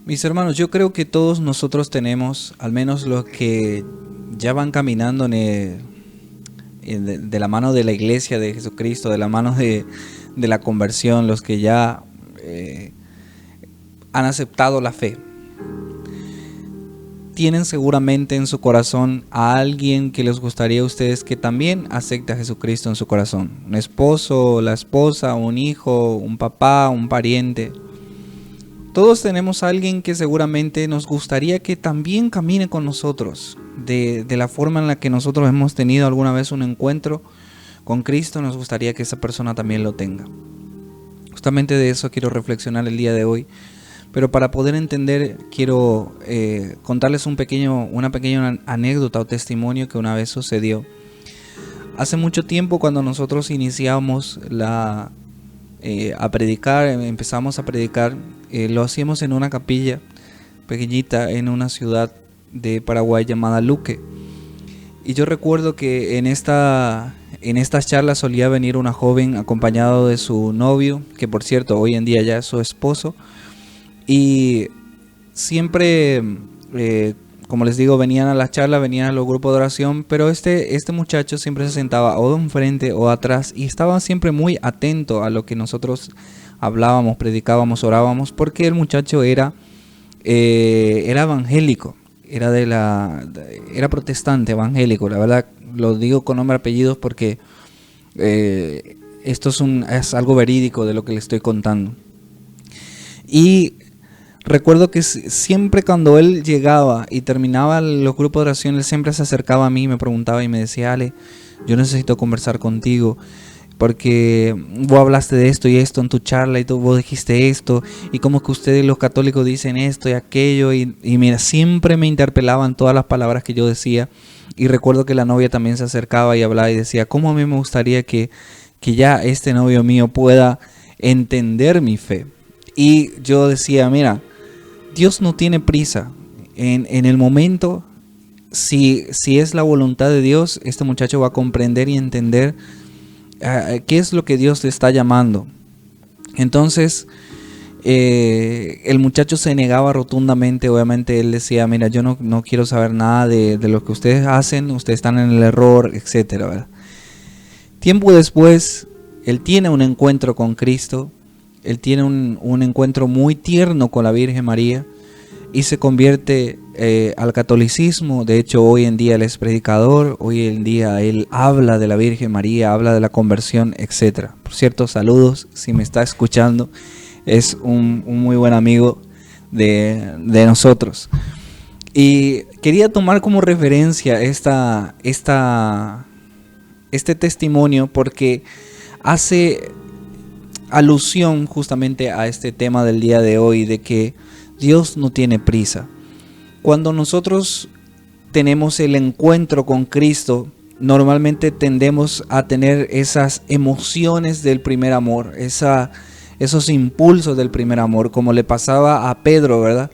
Mis hermanos, yo creo que todos nosotros tenemos, al menos los que ya van caminando de la mano de la iglesia de Jesucristo, de la mano de la conversión, los que ya han aceptado la fe, tienen seguramente en su corazón a alguien que les gustaría a ustedes que también acepte a Jesucristo en su corazón. Un esposo, la esposa, un hijo, un papá, un pariente. Todos tenemos a alguien que seguramente nos gustaría que también camine con nosotros. De la forma en la que nosotros hemos tenido alguna vez un encuentro con Cristo, nos gustaría que esa persona también lo tenga. Justamente de eso quiero reflexionar el día de hoy. Pero para poder entender, quiero contarles una pequeña anécdota o testimonio que una vez sucedió. Hace mucho tiempo, cuando nosotros iniciamos empezamos a predicar, lo hacíamos en una capilla pequeñita en una ciudad de Paraguay llamada Luque. Y yo recuerdo que en estas charlas solía venir una joven acompañado de su novio, que por cierto hoy en día ya es su esposo. Y siempre, como les digo, venían a las charlas, venían a los grupos de oración, pero este muchacho siempre se sentaba o de enfrente o atrás y estaba siempre muy atento a lo que nosotros hablábamos, predicábamos, orábamos, porque el muchacho era evangélico, era protestante, evangélico. La verdad lo digo con nombre y apellidos porque esto es algo verídico de lo que le estoy contando. Y recuerdo que siempre cuando él llegaba y terminaba los grupos de oración, él siempre se acercaba a mí y me preguntaba y me decía: Ale, yo necesito conversar contigo porque vos hablaste de esto y esto en tu charla y vos dijiste esto y como que ustedes los católicos dicen esto y aquello y mira, siempre me interpelaban todas las palabras que yo decía. Y recuerdo que la novia también se acercaba y hablaba y decía: ¿cómo a mí me gustaría que ya este novio mío pueda entender mi fe? Y yo decía: mira, Dios no tiene prisa. En el momento, si es la voluntad de Dios, este muchacho va a comprender y entender qué es lo que Dios le está llamando. Entonces, el muchacho se negaba rotundamente. Obviamente él decía: mira, yo no quiero saber nada de lo que ustedes hacen, ustedes están en el error, etcétera, ¿verdad? Tiempo después, él tiene un encuentro con Cristo. Él tiene un encuentro muy tierno con la Virgen María y se convierte al catolicismo. De hecho, hoy en día él es predicador, hoy en día él habla de la Virgen María, habla de la conversión, etc. Por cierto, saludos si me está escuchando, es un muy buen amigo de nosotros. Y quería tomar como referencia este testimonio porque hace alusión justamente a este tema del día de hoy, de que Dios no tiene prisa. Cuando nosotros tenemos el encuentro con Cristo, normalmente tendemos a tener esas emociones del primer amor, esos impulsos del primer amor, como le pasaba a Pedro, ¿verdad?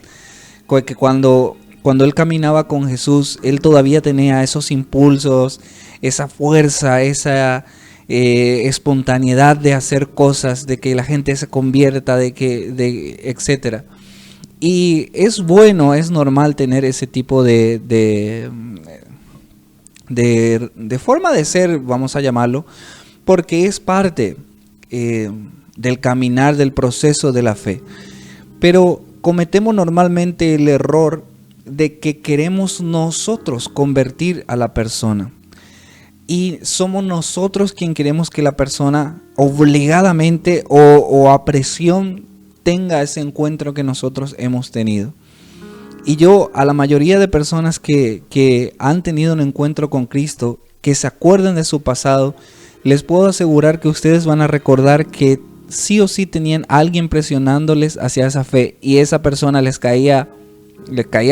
Que cuando él caminaba con Jesús, él todavía tenía esos impulsos, esa fuerza, esa espontaneidad de hacer cosas, de que la gente se convierta, etcétera. Y es bueno, es normal tener ese tipo de forma de ser, vamos a llamarlo, porque es parte del caminar, del proceso de la fe. Pero cometemos normalmente el error de que queremos nosotros convertir a la persona. Y somos nosotros quien queremos que la persona obligadamente o a presión tenga ese encuentro que nosotros hemos tenido. Y yo a la mayoría de personas que han tenido un encuentro con Cristo, que se acuerdan de su pasado, les puedo asegurar que ustedes van a recordar que sí o sí tenían a alguien presionándoles hacia esa fe y esa persona les caía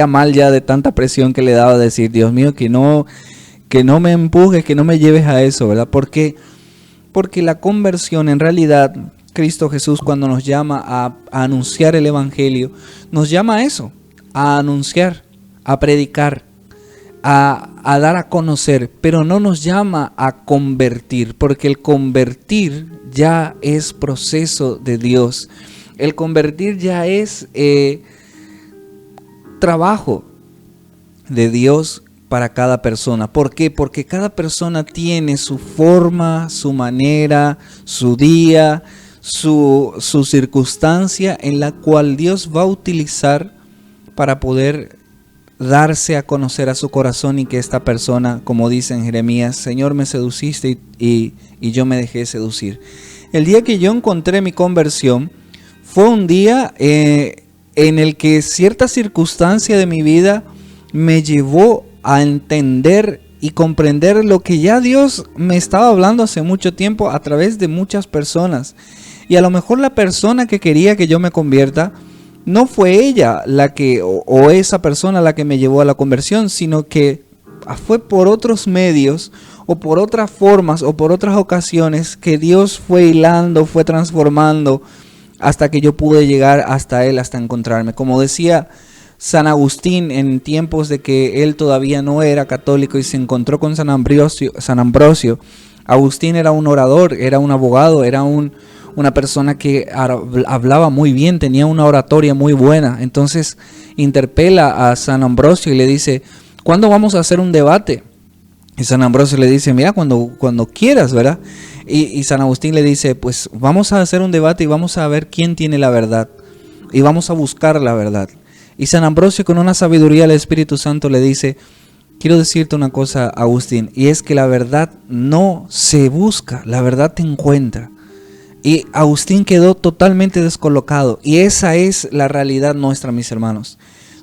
mal ya de tanta presión que le daba, decir: Dios mío, que no me empujes, que no me lleves a eso, ¿verdad? Porque la conversión, en realidad, Cristo Jesús, cuando nos llama a anunciar el Evangelio, nos llama a eso, a anunciar, a predicar, a dar a conocer, pero no nos llama a convertir, porque el convertir ya es proceso de Dios. El convertir ya es trabajo de Dios para cada persona. ¿Por qué? Porque cada persona tiene su forma, su manera, su día, su circunstancia en la cual Dios va a utilizar para poder darse a conocer a su corazón, y que esta persona, como dice en Jeremías, Señor, me seduciste y yo me dejé seducir. El día que yo encontré mi conversión fue un día en el que cierta circunstancia de mi vida me llevó a entender y comprender lo que ya Dios me estaba hablando hace mucho tiempo a través de muchas personas. Y a lo mejor la persona que quería que yo me convierta no fue ella la que, o esa persona la que me llevó a la conversión, sino que fue por otros medios o por otras formas o por otras ocasiones que Dios fue hilando, fue transformando hasta que yo pude llegar hasta Él, hasta encontrarme. Como decía San Agustín en tiempos de que él todavía no era católico y se encontró con San Ambrosio. Agustín era un orador, era un abogado, era una persona que hablaba muy bien, tenía una oratoria muy buena. Entonces interpela a San Ambrosio y le dice, ¿cuándo vamos a hacer un debate? Y San Ambrosio le dice, mira, cuando quieras, ¿verdad? Y San Agustín le dice, pues vamos a hacer un debate y vamos a ver quién tiene la verdad. Y vamos a buscar la verdad. Y San Ambrosio, con una sabiduría del Espíritu Santo, le dice, quiero decirte una cosa, Agustín, y es que la verdad no se busca, la verdad te encuentra. Y Agustín quedó totalmente descolocado. Y esa es la realidad nuestra, mis hermanos.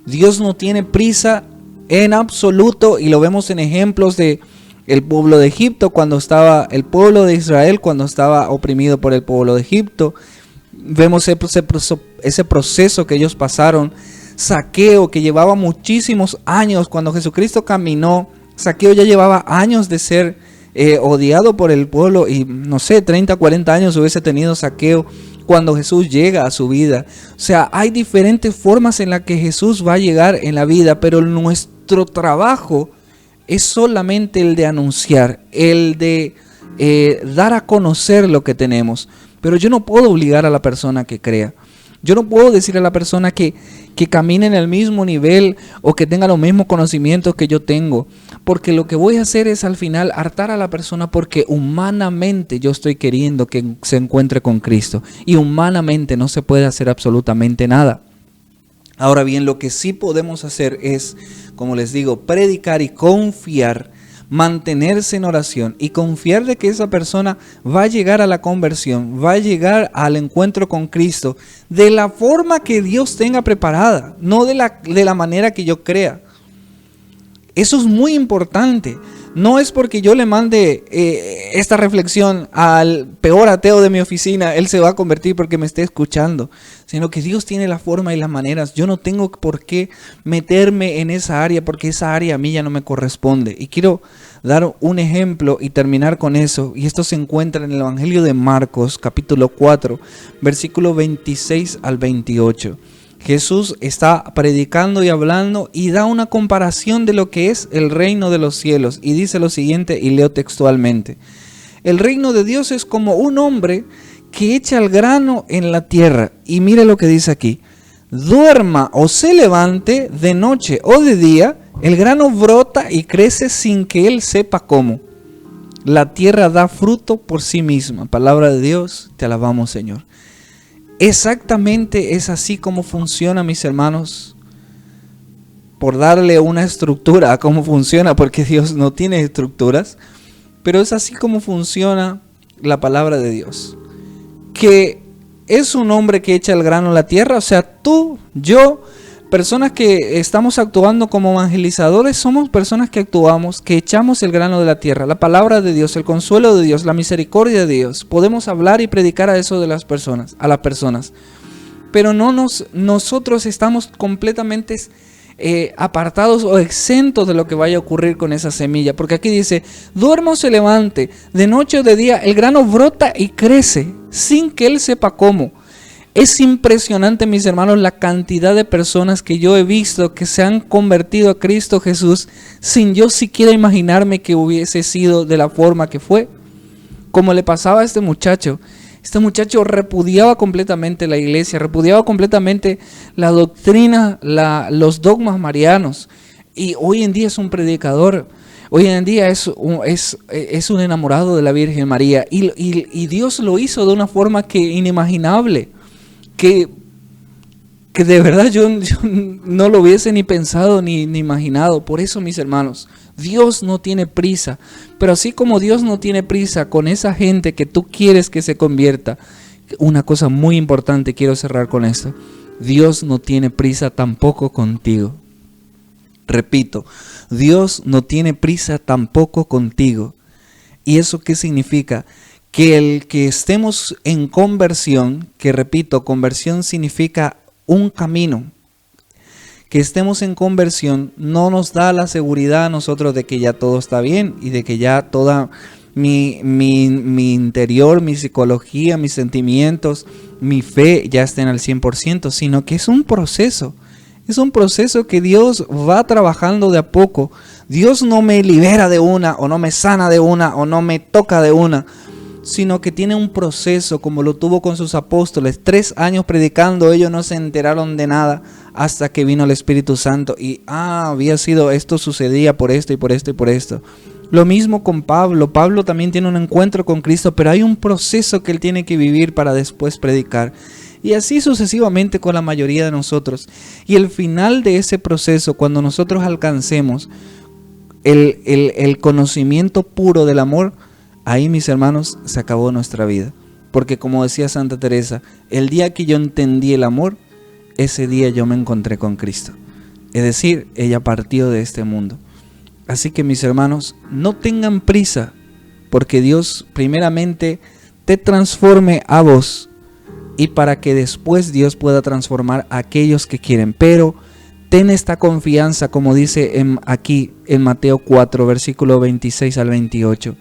Dios no tiene prisa en absoluto, y lo vemos en ejemplos de el pueblo de Egipto, cuando estaba el pueblo de Israel, cuando estaba oprimido por el pueblo de Egipto. Vemos ese proceso que ellos pasaron. Zaqueo, que llevaba muchísimos años, cuando Jesucristo caminó, Zaqueo ya llevaba años de ser odiado por el pueblo, y no sé, 30, 40 años hubiese tenido Zaqueo cuando Jesús llega a su vida. O sea, hay diferentes formas en las que Jesús va a llegar en la vida, pero nuestro trabajo es solamente el de anunciar, el de dar a conocer lo que tenemos. Pero yo no puedo obligar a la persona que crea. Yo no puedo decir a la persona que camine en el mismo nivel o que tenga los mismos conocimientos que yo tengo, porque lo que voy a hacer es al final hartar a la persona, porque humanamente yo estoy queriendo que se encuentre con Cristo, y humanamente no se puede hacer absolutamente nada. Ahora bien, lo que sí podemos hacer es, como les digo, predicar y confiar, mantenerse en oración y confiar de que esa persona va a llegar a la conversión, va a llegar al encuentro con Cristo de la forma que Dios tenga preparada, no de la manera que yo crea. Eso es muy importante. No es porque yo le mande esta reflexión al peor ateo de mi oficina, él se va a convertir porque me esté escuchando, sino que Dios tiene la forma y las maneras. Yo no tengo por qué meterme en esa área, porque esa área a mí ya no me corresponde. Y quiero dar un ejemplo y terminar con eso. Y esto se encuentra en el Evangelio de Marcos, capítulo 4, versículo 26 al 28. Jesús está predicando y hablando y da una comparación de lo que es el reino de los cielos, y dice lo siguiente, y leo textualmente: el reino de Dios es como un hombre que echa el grano en la tierra, y mire lo que dice aquí: duerma o se levante, de noche o de día, el grano brota y crece sin que él sepa cómo. La tierra da fruto por sí misma. Palabra de Dios, te alabamos, Señor. Exactamente es así como funciona, mis hermanos. Por darle una estructura a cómo funciona, porque Dios no tiene estructuras, pero es así como funciona la palabra de Dios. Que es un hombre que echa el grano en la tierra, o sea, tú, yo, personas que estamos actuando como evangelizadores, somos personas que actuamos, que echamos el grano de la tierra, la palabra de Dios, el consuelo de Dios, la misericordia de Dios. Podemos hablar y predicar a eso de las personas, a las personas. Pero nosotros estamos completamente apartados o exentos de lo que vaya a ocurrir con esa semilla. Porque aquí dice: duerma o se levante, de noche o de día, el grano brota y crece, sin que él sepa cómo. Es impresionante, mis hermanos, la cantidad de personas que yo he visto que se han convertido a Cristo Jesús sin yo siquiera imaginarme que hubiese sido de la forma que fue. Como le pasaba a este muchacho, Este muchacho repudiaba completamente la iglesia, repudiaba completamente la doctrina, los dogmas marianos. Y hoy en día es un predicador. Hoy en día es un enamorado de la Virgen María. Y Dios lo hizo de una forma que inimaginable. Que de verdad yo no lo hubiese ni pensado ni imaginado. Por eso, mis hermanos, Dios no tiene prisa. Pero así como Dios no tiene prisa con esa gente que tú quieres que se convierta, una cosa muy importante, quiero cerrar con esto: Dios no tiene prisa tampoco contigo. Repito, Dios no tiene prisa tampoco contigo. ¿Y eso qué significa? Que el que estemos en conversión, que repito, conversión significa un camino, que estemos en conversión no nos da la seguridad a nosotros de que ya todo está bien y de que ya toda mi interior, mi psicología, mis sentimientos, mi fe ya estén al 100%, sino que es un proceso. Es un proceso que Dios va trabajando de a poco. Dios no me libera de una, o no me sana de una, o no me toca de una, sino que tiene un proceso, como lo tuvo con sus apóstoles. 3 años predicando, ellos no se enteraron de nada hasta que vino el Espíritu Santo. Y había sido, esto sucedía por esto y por esto y por esto. Lo mismo con Pablo. Pablo también tiene un encuentro con Cristo, pero hay un proceso que él tiene que vivir para después predicar. Y así sucesivamente con la mayoría de nosotros. Y el final de ese proceso, cuando nosotros alcancemos el conocimiento puro del amor, ahí, mis hermanos, se acabó nuestra vida. Porque como decía Santa Teresa, el día que yo entendí el amor, ese día yo me encontré con Cristo. Es decir, ella partió de este mundo. Así que, mis hermanos, no tengan prisa, porque Dios primeramente te transforme a vos, y para que después Dios pueda transformar a aquellos que quieren. Pero ten esta confianza, como dice aquí en Mateo 4, versículo 26 al 28,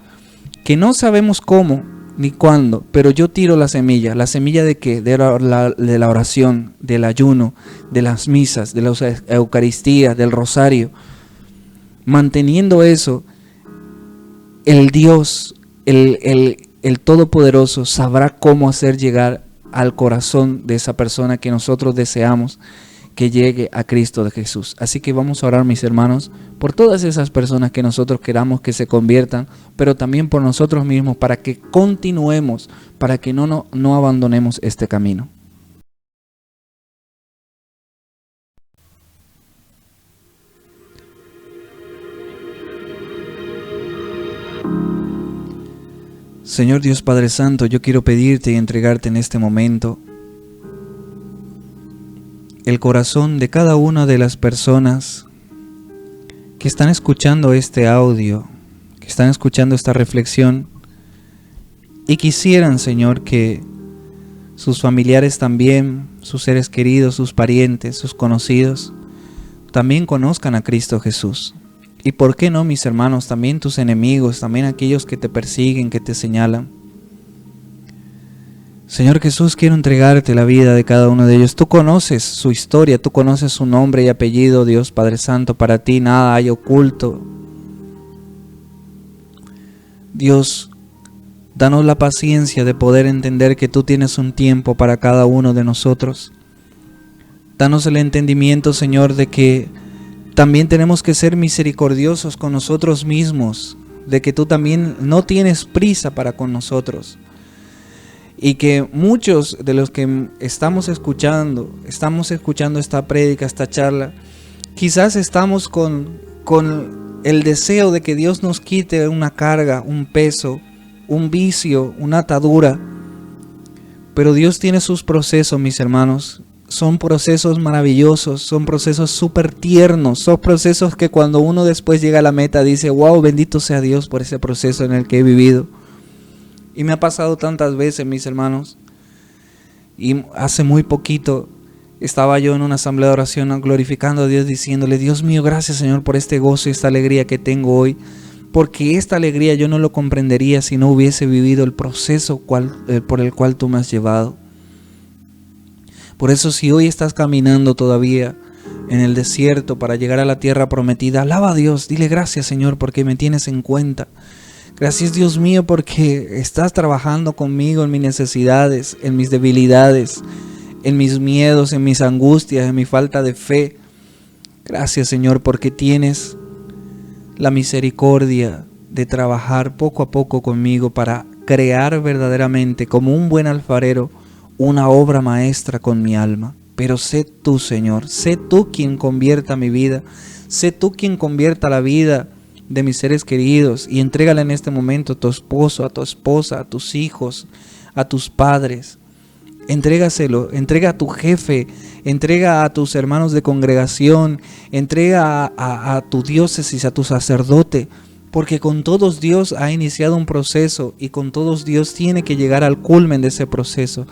que no sabemos cómo ni cuándo, pero yo tiro la semilla. ¿La semilla de qué? De la oración, del ayuno, de las misas, de la Eucaristía, del rosario. Manteniendo eso, el Dios, el Todopoderoso, sabrá cómo hacer llegar al corazón de esa persona que nosotros deseamos que llegue a Cristo de Jesús. Así que vamos a orar, mis hermanos, por todas esas personas que nosotros queramos que se conviertan, pero también por nosotros mismos, para que continuemos, para que no abandonemos este camino. Señor Dios Padre Santo, yo quiero pedirte y entregarte en este momento el corazón de cada una de las personas que están escuchando este audio, que están escuchando esta reflexión y quisieran, Señor, que sus familiares también, sus seres queridos, sus parientes, sus conocidos, también conozcan a Cristo Jesús. Y por qué no, mis hermanos, también tus enemigos, también aquellos que te persiguen, que te señalan. Señor Jesús, quiero entregarte la vida de cada uno de ellos. Tú conoces su historia, tú conoces su nombre y apellido, Dios Padre Santo. Para ti nada hay oculto. Dios, danos la paciencia de poder entender que tú tienes un tiempo para cada uno de nosotros. Danos el entendimiento, Señor, de que también tenemos que ser misericordiosos con nosotros mismos, de que tú también no tienes prisa para con nosotros. Y que muchos de los que estamos escuchando esta prédica, esta charla, quizás estamos con el deseo de que Dios nos quite una carga, un peso, un vicio, una atadura. Pero Dios tiene sus procesos, mis hermanos. Son procesos maravillosos, son procesos súper tiernos, son procesos que cuando uno después llega a la meta dice, wow, bendito sea Dios por ese proceso en el que he vivido. Y me ha pasado tantas veces, mis hermanos. Y hace muy poquito estaba yo en una asamblea de oración glorificando a Dios, diciéndole, Dios mío, gracias, Señor, por este gozo y esta alegría que tengo hoy. Porque esta alegría yo no lo comprendería si no hubiese vivido el proceso por el cual tú me has llevado. Por eso, si hoy estás caminando todavía en el desierto para llegar a la tierra prometida, alaba a Dios, dile gracias, Señor, porque me tienes en cuenta. Gracias, Dios mío, porque estás trabajando conmigo en mis necesidades, en mis debilidades, en mis miedos, en mis angustias, en mi falta de fe. Gracias, Señor, porque tienes la misericordia de trabajar poco a poco conmigo para crear verdaderamente, como un buen alfarero, una obra maestra con mi alma. Pero sé tú, Señor, sé tú quien convierta mi vida, sé tú quien convierta la vida de mis seres queridos, y entrégale en este momento a tu esposo, a tu esposa, a tus hijos, a tus padres. Entrégaselo, entrega a tu jefe, entrega a tus hermanos de congregación, entrega a tu diócesis, a tu sacerdote, porque con todos Dios ha iniciado un proceso y con todos Dios tiene que llegar al culmen de ese proceso.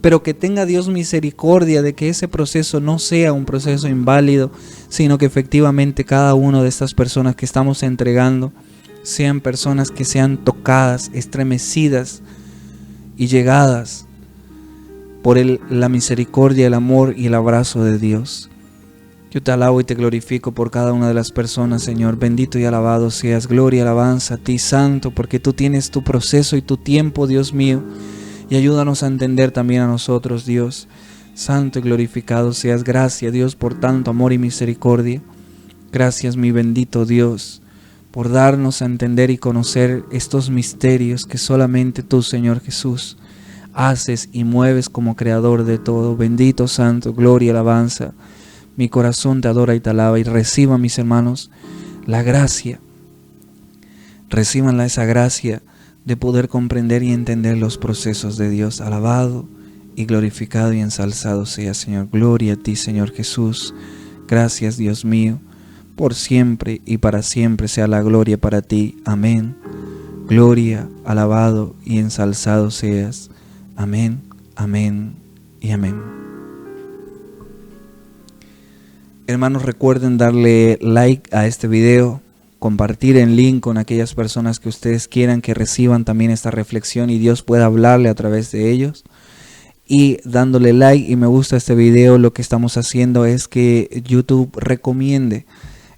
Pero que tenga Dios misericordia de que ese proceso no sea un proceso inválido, sino que efectivamente cada una de estas personas que estamos entregando sean personas que sean tocadas, estremecidas y llegadas por la misericordia, el amor y el abrazo de Dios. Yo te alabo y te glorifico por cada una de las personas, Señor. Bendito y alabado seas. Gloria y alabanza a ti, Santo, porque tú tienes tu proceso y tu tiempo, Dios mío. Y ayúdanos a entender también a nosotros, Dios. Santo y glorificado seas. Gracias, Dios, por tanto amor y misericordia. Gracias, mi bendito Dios, por darnos a entender y conocer estos misterios que solamente tú, Señor Jesús, haces y mueves como creador de todo. Bendito, santo, gloria y alabanza. Mi corazón te adora y te alaba, y reciban, mis hermanos, la gracia. Reciban esa gracia de poder comprender y entender los procesos de Dios. Alabado y glorificado y ensalzado sea, Señor. Gloria a ti, Señor Jesús. Gracias, Dios mío. Por siempre y para siempre sea la gloria para ti. Amén. Gloria, alabado y ensalzado seas. Amén, amén y amén. Hermanos, recuerden darle like a este video, compartir el link con aquellas personas que ustedes quieran que reciban también esta reflexión y Dios pueda hablarle a través de ellos. Y dándole like y me gusta a este video, lo que estamos haciendo es que YouTube recomiende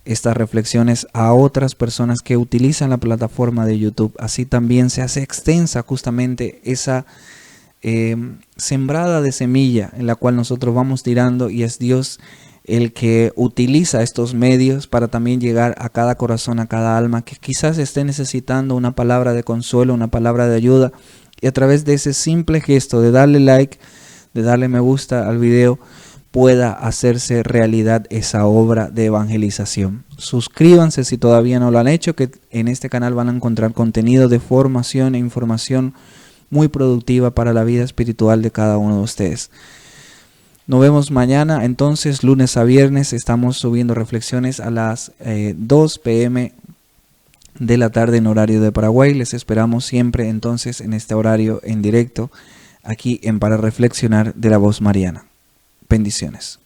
estas reflexiones a otras personas que utilizan la plataforma de YouTube. Así también se hace extensa justamente esa sembrada de semilla en la cual nosotros vamos tirando, y es Dios el que utiliza estos medios para también llegar a cada corazón, a cada alma que quizás esté necesitando una palabra de consuelo, una palabra de ayuda, y a través de ese simple gesto de darle like, de darle me gusta al video, pueda hacerse realidad esa obra de evangelización. Suscríbanse si todavía no lo han hecho, que en este canal van a encontrar contenido de formación e información muy productiva para la vida espiritual de cada uno de ustedes. Nos vemos mañana, entonces, lunes a viernes. Estamos subiendo reflexiones a las 2 p.m. de la tarde en horario de Paraguay. Les esperamos siempre entonces en este horario en directo, aquí en Para Reflexionar de la Voz Mariana. Bendiciones.